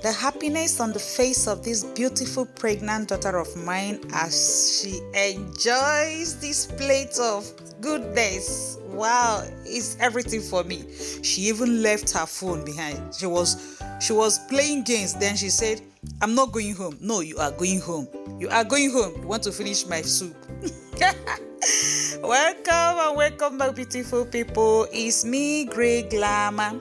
the happiness on the face of this beautiful pregnant daughter of mine as she enjoys this plate of goodness. Wow, it's everything for me. She even left her phone behind. She was playing games. Then she said, "I'm not going home." "No, you are going home. You are going home. You want to finish my soup." Welcome back, beautiful people. It's me, Greyglamma,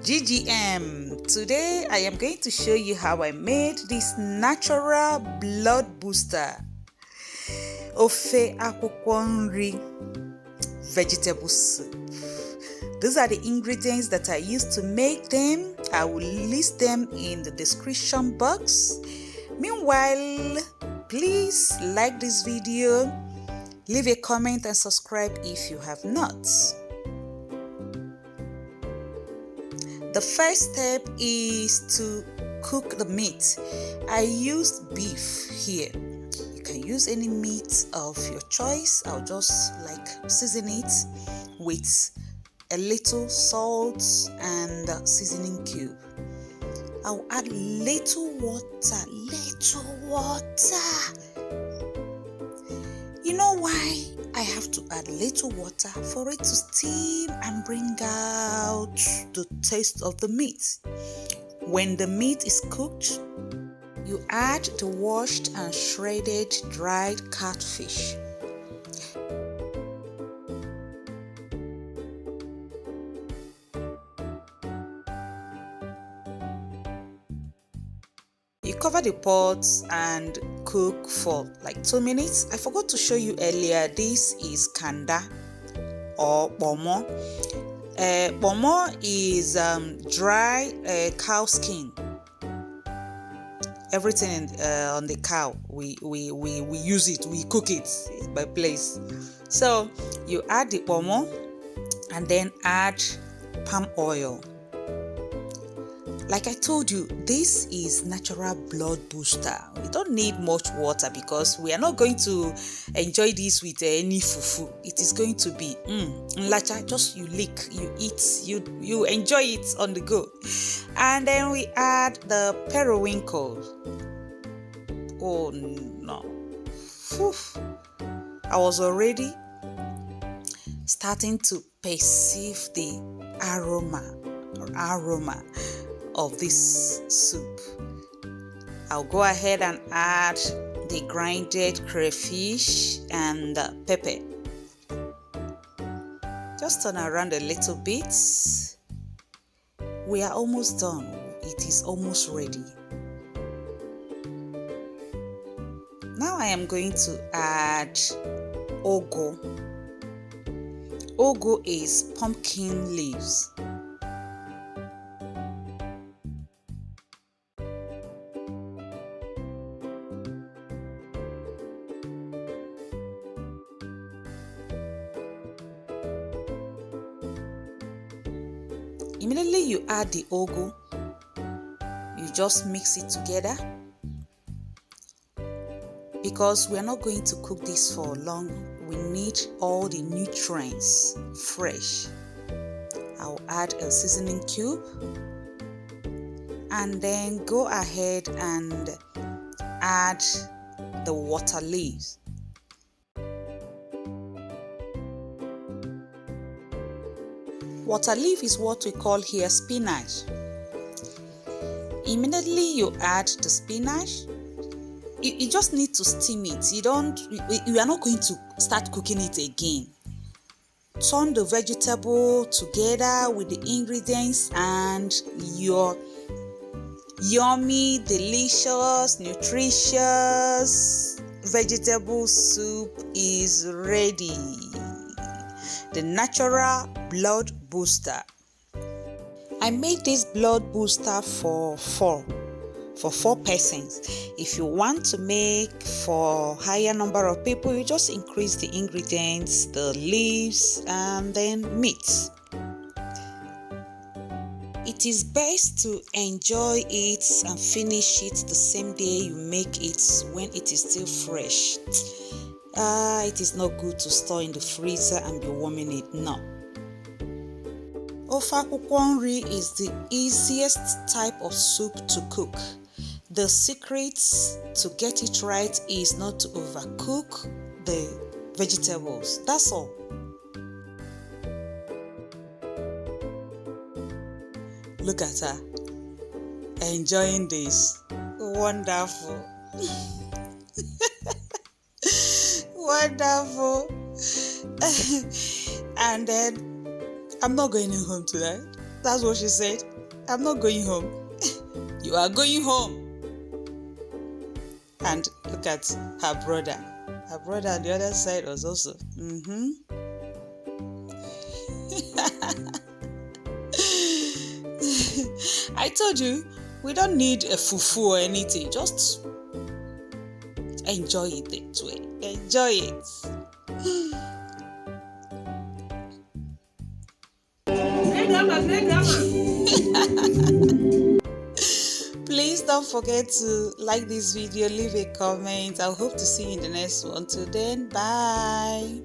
GGM. Today I am going to show you how I made this natural blood booster Ofe Akwukwo vegetable soup. These are the ingredients that I used to make them. I will list them in the description box. Meanwhile, please like this video, leave a comment and subscribe if you have not. The first step is to cook the meat. I used beef here. You can use any meat of your choice. I'll just season it with a little salt and seasoning cube. I'll add little water. You know why I have to add little water? For it to steam and bring out the taste of the meat. When the meat is cooked, you add the washed and shredded dried catfish. You cover the pot and cook for 2 minutes. I forgot to show you earlier, this is kanda or POMO. POMO is dry cow skin. Everything on the cow, we use it, we cook it by place. So you add the POMO and then add palm oil. Like I told you, this is natural blood booster. We don't need much water because we are not going to enjoy this with any fufu. It is going to be nlacha, just you lick, you eat, you enjoy it on the go. And then we add the periwinkle. Oh no. I was already starting to perceive the aroma of this soup. I'll go ahead and add the grinded crayfish and pepper. Just turn around a little bit. We are almost done. It is almost ready. Now I am going to add ogo. Ogo is pumpkin leaves. Immediately you add the ogo, you just mix it together because we are not going to cook this for long. We need all the nutrients fresh. I'll add a seasoning cube and then go ahead and add the water leaves. Water leaf is what we call here spinach. Immediately you add the spinach. You just need to steam it. You are not going to start cooking it again. Turn the vegetable together with the ingredients and your yummy, delicious, nutritious vegetable soup is ready. The natural blood booster. I made this blood booster for four persons. If you want to make for higher number of people, you just increase the ingredients, the leaves, and then meat. It is best to enjoy it and finish it the same day you make it when it is still fresh. It is not good to store in the freezer and be warming it. No. Ofe akwukwo nri is the easiest type of soup to cook. The secret to get it right is not to overcook the vegetables. That's all. Look at her, enjoying this. Wonderful. Wonderful. And then, I'm not going home tonight. That's what she said. I'm not going home. You are going home. And look at her brother. Her brother on the other side was also. I told you, we don't need a fufu or anything. Just enjoy it that way. Enjoy it. Please don't forget to like this video, leave a comment. I hope to see you in the next one. Till then, bye.